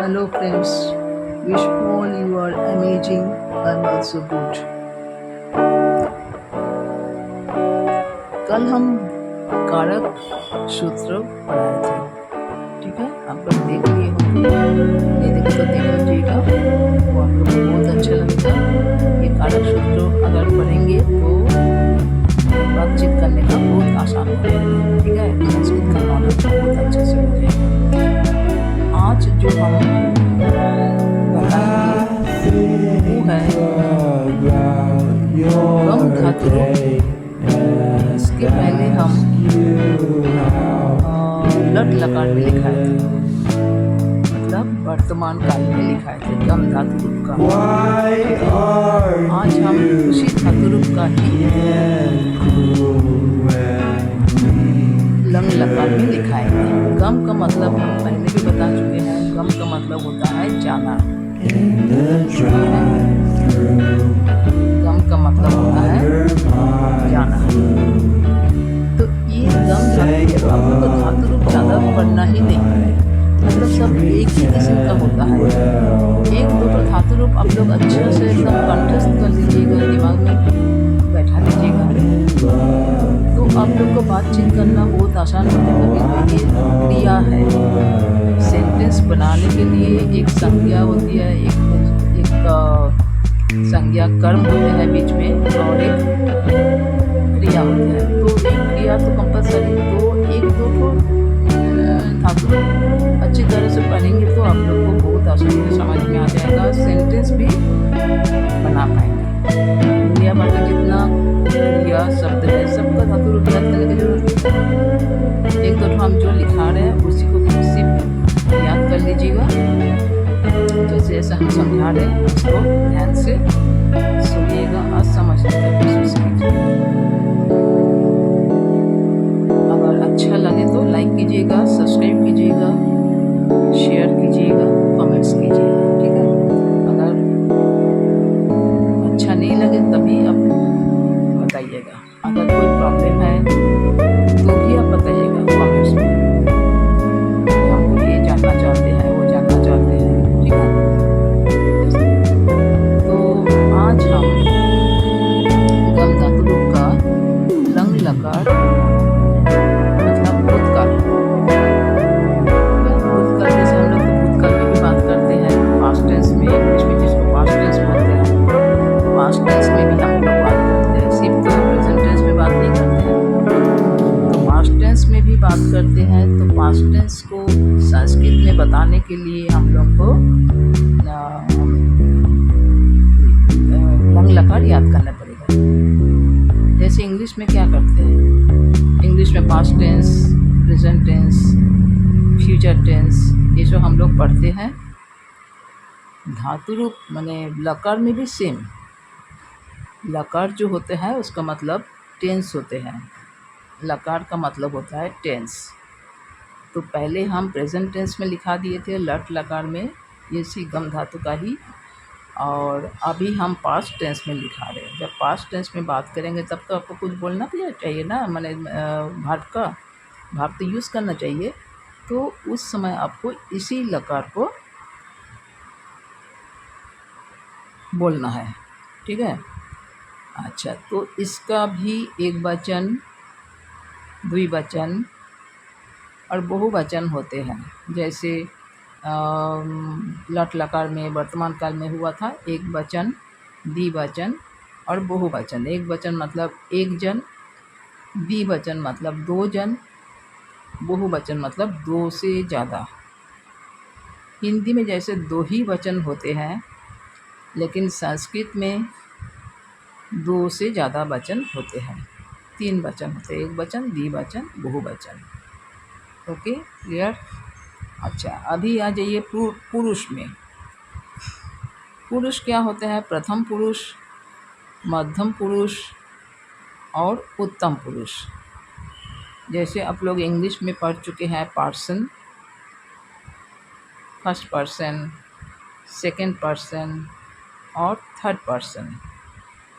Hello friends, wish all you are amazing and also good. कल हम कारक सूत्र पढ़ाए थे, ठीक है। आप लोग देख लिए होंगे, नहीं देखे तो देख लीजिएगा, वो आप लोग को बहुत अच्छा लगेगा। ये कारक सूत्र अगर पढ़ेंगे तो बातचीत करने का बहुत आसान हो जाएगा, ठीक है। संस्कृत का नॉलेज बहुत अच्छे से हो जाएगा। आज जो हम बताएंगे वो है गम धातु। इसके पहले हम लट लकार में लिखाए थे, मतलब वर्तमान काल में लिखाए थे गम धातु रूप का। आज हम उसी धातु रूप का ही लंग लकार में लिखाएंगे। गम का मतलब हम पहले भी बता चुके हैं, गम का मतलब होता है जाना। गम का मतलब होता है जाना। तो ये गम धातु आप लोग को धातु रूप ज़्यादा पढ़ना ही नहीं है, मतलब सब एक ही किस्म का होता है। एक दो तो धातु रूप आप लोग अच्छे से एकदम कंठस्थ कर लीजिएगा, दिमाग में बैठा लीजिएगा, तो आप लोग को बातचीत करना बहुत आसान हो जाएगा। ये क्रिया है, सेंटेंस बनाने के लिए एक संज्ञा होती है, एक संज्ञा कर्म होते हैं बीच में, और एक क्रिया होती है। तो एक क्रिया तो कंपलसरी, तो एक दो को धातु अच्छी तरह से पढ़ेंगे तो आप लोग को बहुत आसानी से समझ में आ जाएगा, सेंटेंस भी बना पाएंगे। दुनिया भर का जितना क्रिया शब्द है सबका धातु रूप याद करने की जरूरत है। एक दो हम जो लिखा रहे हैं उसी को सिर्फ याद कर लीजिएगा, जैसे जैसे हम समझा रहे हैं उसको ध्यान से सुनिएगा और समझने का कोशिश कीजिए। अगर अच्छा लगे तो लाइक कीजिएगा, सब्सक्राइब कीजिएगा, शेयर कीजिएगा, कमेंट्स कीजिएगा, ठीक है। अगर अच्छा नहीं लगे तभी आप बताइएगा, अगर कोई प्रॉब्लम है तो भी आप बताइएगा कमेंट्स में। हमको ये जानना चाहते हैं, वो जानना चाहते हैं, ठीक है। तो आज हम गम धातु रूप का लंग लकार मतलब भूतकाल, भूतकाल जैसे हम लोग तो भूतकाल में भी बात करते हैं, पास्ट टेंस में, इंग्लिश में जिसको पास्ट टेंस बोलते हैं, पास्ट टेंस में भी हम लोग बात करते हैं, सिर्फ तो प्रेजेंट टेंस में बात नहीं करते हैं। तो पास्ट टेंस में भी बात करते हैं, तो पास्ट टेंस को संस्कृत में बताने के लिए हम लोग को लंग लकार याद करना पड़ेगा। जैसे इंग्लिश में क्या करते हैं, इंग्लिश में past tense, present tense, future tense, ये जो हम लोग पढ़ते हैं, धातु रूप माने लकार में भी सेम। लकार जो होते हैं उसका मतलब टेंस होते हैं, लकार का मतलब होता है टेंस। तो पहले हम प्रेजेंट टेंस में लिखा दिए थे लट लकार में, ये सी गम धातु का ही, और अभी हम पास्ट टेंस में लिखा रहे हैं। जब पास्ट टेंस में बात करेंगे तब तो आपको कुछ बोलना भी चाहिए ना, माने भाव तो यूज़ करना चाहिए, तो उस समय आपको इसी लकार को बोलना है, ठीक है। अच्छा, तो इसका भी एक वचन, द्विवचन और बहुवचन होते हैं। जैसे लट लकार में वर्तमान काल में हुआ था एक वचन, द्विवचन और बहुवचन। एक वचन मतलब एक जन, द्विवचन मतलब दो जन, बहुवचन मतलब दो से ज़्यादा। हिंदी में जैसे दो ही वचन होते हैं, लेकिन संस्कृत में दो से ज़्यादा वचन होते हैं, तीन वचन होते हैं, एक वचन, द्विवचन, बहुवचन। Okay, clear. अच्छा, अभी आ जाइए पुरुष में। पुरुष क्या होते हैं, प्रथम पुरुष, मध्यम पुरुष और उत्तम पुरुष। जैसे आप लोग इंग्लिश में पढ़ चुके हैं person, first person, second person और थर्ड पर्सन।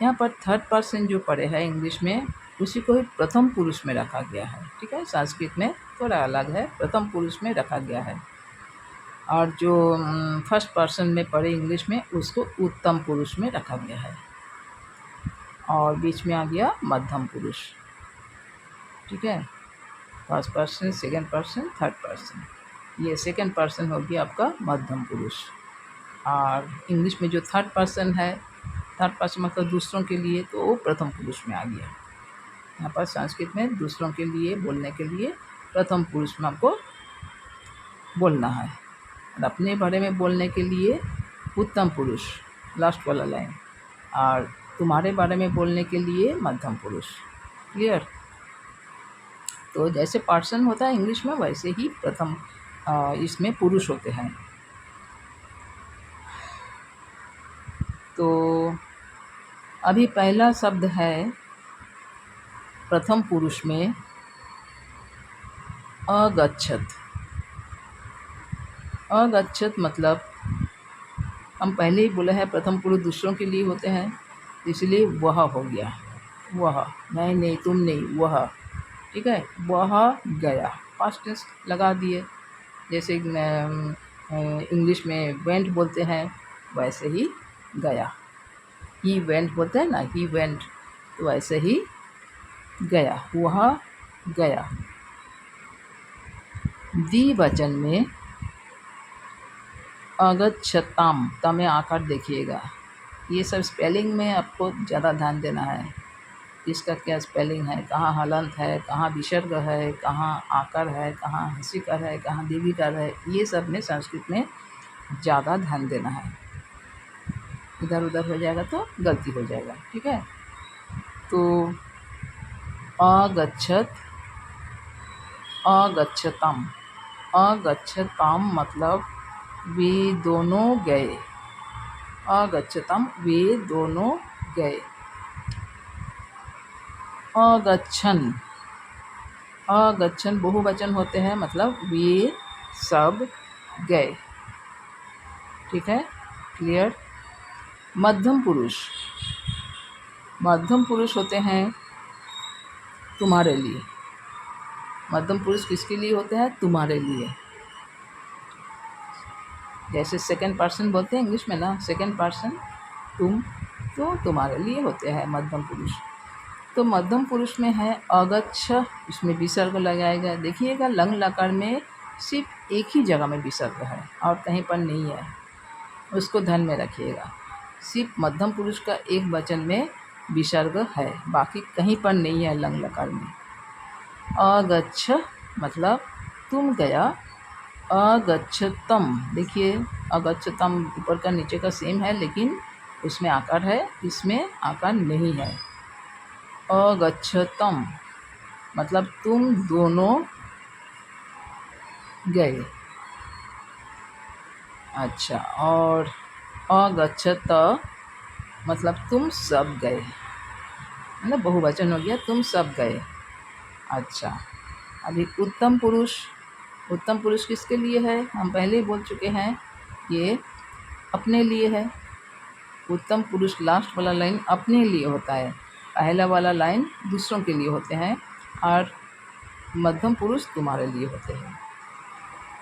यहाँ पर थर्ड पर्सन जो पढ़े हैं इंग्लिश में, उसी को ही प्रथम पुरुष में रखा गया है, ठीक है। संस्कृत में थोड़ा अलग है, प्रथम पुरुष में रखा गया है। और जो फर्स्ट पर्सन में पढ़े इंग्लिश में उसको उत्तम पुरुष में रखा गया है, और बीच में आ गया मध्यम पुरुष। ठीक है, first person, second person, third person. ये सेकंड पर्सन हो गया आपका मध्यम पुरुष। और इंग्लिश में जो थर्ड पर्सन है, थर्ड पर्सन मतलब दूसरों के लिए, तो वो प्रथम पुरुष में आ गया। यहाँ पर संस्कृत में दूसरों के लिए बोलने के लिए प्रथम पुरुष में आपको बोलना है, और अपने बारे में बोलने के लिए उत्तम पुरुष, लास्ट वाला लाइन, और तुम्हारे बारे में बोलने के लिए मध्यम पुरुष। क्लियर? तो जैसे पर्सन होता है इंग्लिश में, वैसे ही प्रथम इसमें पुरुष होते हैं। तो अभी पहला शब्द है प्रथम पुरुष में अगच्छत। अगच्छत मतलब हम पहले ही बोला है प्रथम पुरुष दूसरों के लिए होते हैं, इसलिए वह हो गया। वह, नहीं, तुम नहीं, वह। ठीक है, वह गया, पास्ट टेंस लगा दिए। जैसे इंग्लिश में वेंट बोलते हैं, वैसे ही गया। ही वेंट बोलते हैं ना, ही वेंट, तो वैसे ही गया, वह गया। द्विवचन में अगच्छताम, तमें आकार देखिएगा। ये सब स्पेलिंग में आपको ज़्यादा ध्यान देना है, इसका क्या स्पेलिंग है, कहाँ हलंत है, कहाँ विसर्ग है, कहाँ आकार है, कहाँ हंसीकार है, कहाँ दीर्घिकार है, ये सब में संस्कृत में ज़्यादा ध्यान देना है। इधर उधर हो जाएगा तो गलती हो जाएगा। ठीक है, तो अगच्छत, अगच्छतम। अगच्छतम मतलब वे दोनों गए। अगच्छतम, वे दोनों गए। अगच्छन, अगच्छन बहुवचन होते हैं, मतलब वे सब गए। ठीक है, क्लियर? मध्यम पुरुष, मध्यम पुरुष होते हैं तुम्हारे लिए। मध्यम पुरुष किसके लिए होते हैं? तुम्हारे लिए। जैसे सेकंड पर्सन बोलते हैं इंग्लिश में ना, सेकंड पर्सन तुम, तो तुम्हारे लिए होते हैं मध्यम पुरुष। तो मध्यम पुरुष में है अगच्छ, इसमें विसर्ग लगाएगा। देखिएगा लंग लकार में सिर्फ एक ही जगह में विसर्ग है और कहीं पर नहीं है, उसको ध्यान में रखिएगा। सिर्फ मध्यम पुरुष का एक वचन में विसर्ग है, बाकी कहीं पर नहीं है लंग लकार में। अगच्छ मतलब तुम गया। अगच्छतम, देखिए अगच्छतम ऊपर का नीचे का सेम है, लेकिन उसमें आकार है, इसमें आकार नहीं है। अगच्छतम मतलब तुम दोनों गए। अच्छा, और अगच्छत मतलब तुम सब गए, मतलब बहुवचन हो गया, तुम सब गए। अच्छा, अभी उत्तम पुरुष। उत्तम पुरुष किसके लिए है? हम पहले ही बोल चुके हैं, ये अपने लिए है। उत्तम पुरुष लास्ट वाला लाइन अपने लिए होता है, पहला वाला लाइन दूसरों के लिए होते हैं, और मध्यम पुरुष तुम्हारे लिए होते हैं।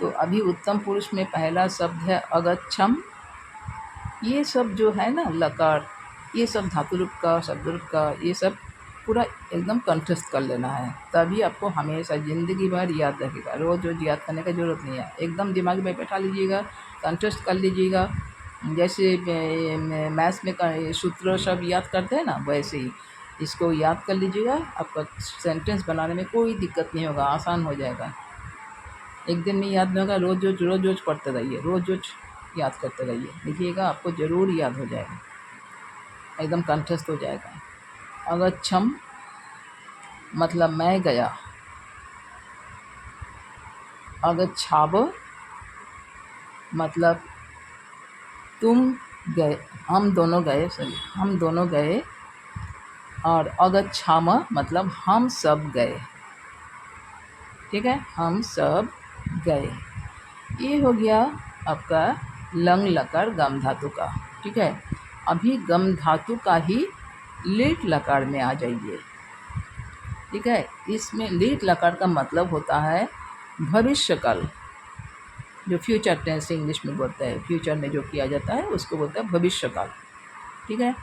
तो अभी उत्तम पुरुष में पहला शब्द है अगच्छम। ये सब जो है ना लकार, ये सब धातु रूप का, शब्द रूप का, ये सब पूरा एकदम कंठस्थ कर लेना है, तभी आपको हमेशा ज़िंदगी भर याद रहेगा। रोज़ रोज़ याद करने की ज़रूरत नहीं है, एकदम दिमाग में बैठा लीजिएगा, कंठस्थ कर लीजिएगा। जैसे मैथ्स में सूत्र सब याद करते हैं ना, वैसे ही इसको याद कर लीजिएगा। आपका सेंटेंस बनाने में कोई दिक्कत नहीं होगा, आसान हो जाएगा। एक दिन में याद नहीं होगा, रोज़ रोज़ पढ़ते रहिए, रोज़ याद करते रहिए, देखिएगा आपको ज़रूर याद हो जाएगा, एकदम कंठस्थ हो जाएगा। अगच्छम मतलब मैं गया। अगच्छाव मतलब तुम गए, हम दोनों गए, हम दोनों गए। और अगच्छाम मतलब हम सब गए। ठीक है, हम सब गए। ये हो गया आपका लंग लकार गम धातु का। ठीक है, अभी गम धातु का ही लीट लकार में आ जाइए। ठीक है, इसमें लीट लकार का मतलब होता है भविष्यकाल। जो फ्यूचर टेंस इंग्लिश में बोलते हैं, फ्यूचर में जो किया जाता है उसको बोलते हैं भविष्यकाल। ठीक है,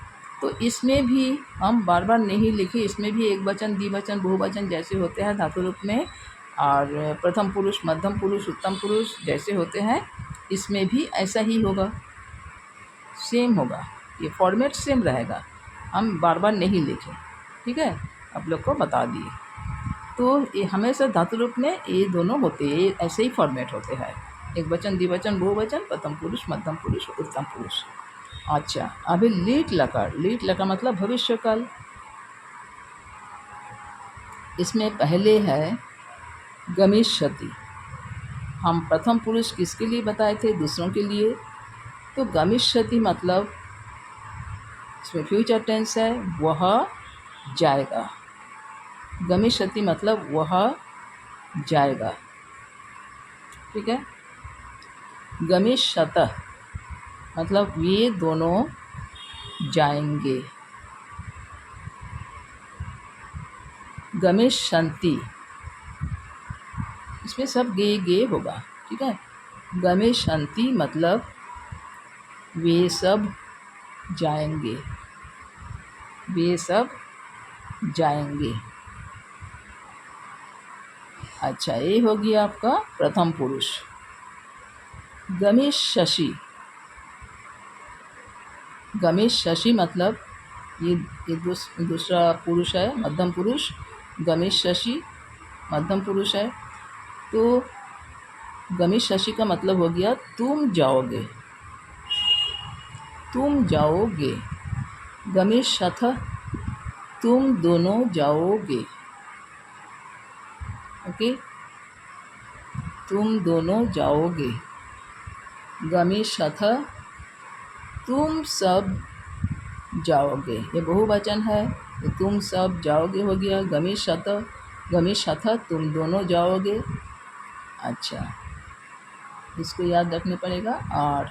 तो इसमें भी हम बार बार नहीं लिखे, इसमें भी एक वचन, द्विवचन, बहुवचन जैसे होते हैं धातु रूप में, और प्रथम पुरुष, मध्यम पुरुष, उत्तम पुरुष जैसे होते हैं, इसमें भी ऐसा ही होगा, सेम होगा, ये फॉर्मेट सेम रहेगा, हम बार बार नहीं लिखे। ठीक है, आप लोग को बता दिए। तो ये हमेशा धातु रूप में ये दोनों होते हैं, ये ऐसे ही फॉर्मेट होते हैं, एक वचन, द्विवचन, बहुवचन, प्रथम पुरुष, मध्यम पुरुष, उत्तम पुरुष। अच्छा, अभी लीट लकार, लीट लकार मतलब भविष्यकाल। इसमें पहले है गमिष्यति। हम प्रथम पुरुष किसके लिए बताए थे? दूसरों के लिए। तो गमिष्यति मतलब इसमें फ्यूचर टेंस है, वह जाएगा। गमिष्यति मतलब वह जाएगा। ठीक है, गमिष्यतः मतलब ये दोनों जाएंगे। गमिष्यन्ति, इसमें सब गे होगा। ठीक है, गमिष्यन्ति मतलब वे सब जाएंगे, वे सब जाएंगे। अच्छा, ये हो गया आपका प्रथम पुरुष। गमिष्यसि, गमिष्यसि मतलब ये दूसरा पुरुष है, मध्यम पुरुष। गमिष्यसि मध्यम पुरुष है, तो गमिष्यसि का मतलब हो गया तुम जाओगे, तुम जाओगे। गमिष्यतः तुम दोनों जाओगे। ओके, तुम दोनों जाओगे। गमिष्यतः तुम सब जाओगे, ये बहुवचन है, तो तुम सब जाओगे हो गया गमिष्यतः। गमिष्यतः तुम दोनों जाओगे। अच्छा, इसको याद रखने पड़ेगा। और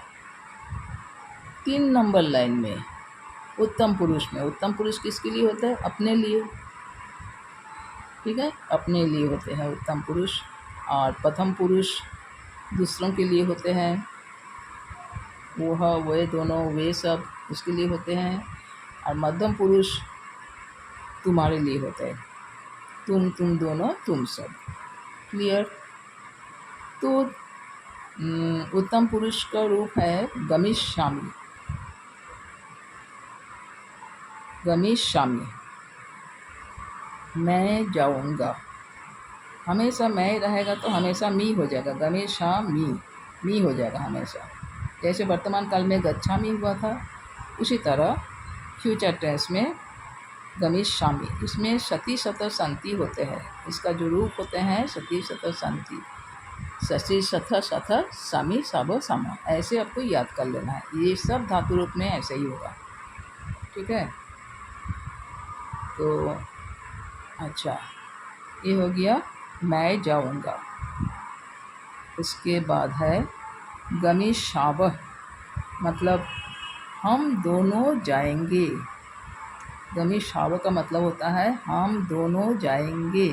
3 नंबर लाइन में उत्तम पुरुष में, उत्तम पुरुष किसके लिए होता है? अपने लिए। ठीक है, अपने लिए होते हैं उत्तम पुरुष। और प्रथम पुरुष दूसरों के लिए होते हैं, वह, वे दोनों, वे सब उसके लिए होते हैं। और मध्यम पुरुष तुम्हारे लिए होता है, तुम दोनों, तुम सब। क्लियर? तो उत्तम पुरुष का रूप है गमिष्यामि, गमिष्यामि, मैं जाऊंगा। हमेशा मैं रहेगा तो हमेशा मी हो जाएगा, गमिष्यामि, मी हो जाएगा हमेशा। जैसे वर्तमान काल में गच्छामि हुआ था, उसी तरह फ्यूचर टेंस में गमिष्यामि। इसमें सति सत संति होते हैं, इसका जो रूप होते हैं सति सत संति, सति सथ सथ सामी सब समा, ऐसे आपको याद कर लेना है। ये सब धातु रूप में ऐसे ही होगा। ठीक है, तो अच्छा, ये हो गया मैं जाऊंगा। उसके बाद है गमिष्यावः मतलब हम दोनों जाएंगे। गमिष्यावः का मतलब होता है हम दोनों जाएंगे।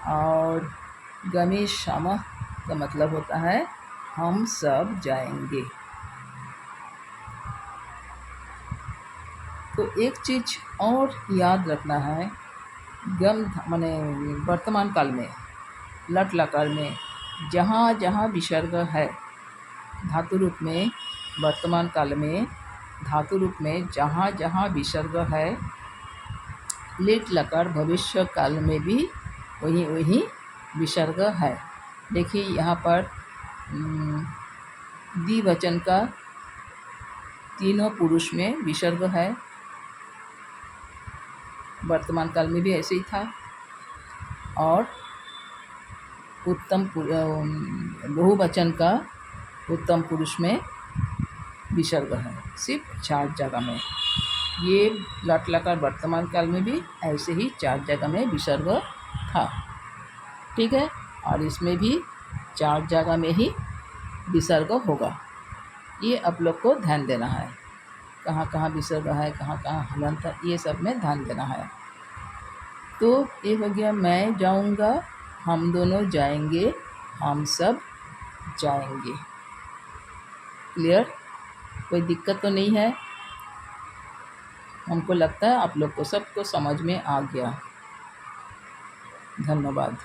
और गमिष्यामः का मतलब होता है हम सब जाएंगे। तो एक चीज़ और याद रखना है, गम माने वर्तमान काल में, लट लकार में जहाँ जहाँ विसर्ग है धातु रूप में, वर्तमान काल में धातु रूप में जहाँ जहाँ विसर्ग है, लिट लकार भविष्य काल में भी वही वही विसर्ग है। देखिए यहाँ पर द्विवचन का तीनों पुरुष में विसर्ग है, वर्तमान काल में भी ऐसे ही था। और उत्तम बहुवचन का उत्तम पुरुष में विसर्ग है, सिर्फ 4 जगह में। ये लट लकार वर्तमान काल में भी ऐसे ही 4 जगह में विसर्ग था। ठीक है, और इसमें भी 4 जगह में ही विसर्ग होगा। ये आप लोग को ध्यान देना है, कहाँ कहाँ विसर्ग है, कहाँ कहाँ हलंत है, ये सब में ध्यान देना है। तो ये हो गया मैं जाऊंगा, हम दोनों जाएंगे, हम सब जाएंगे। क्लियर? कोई दिक्कत तो नहीं है? हमको लगता है आप लोग को सबको समझ में आ गया। धन्यवाद।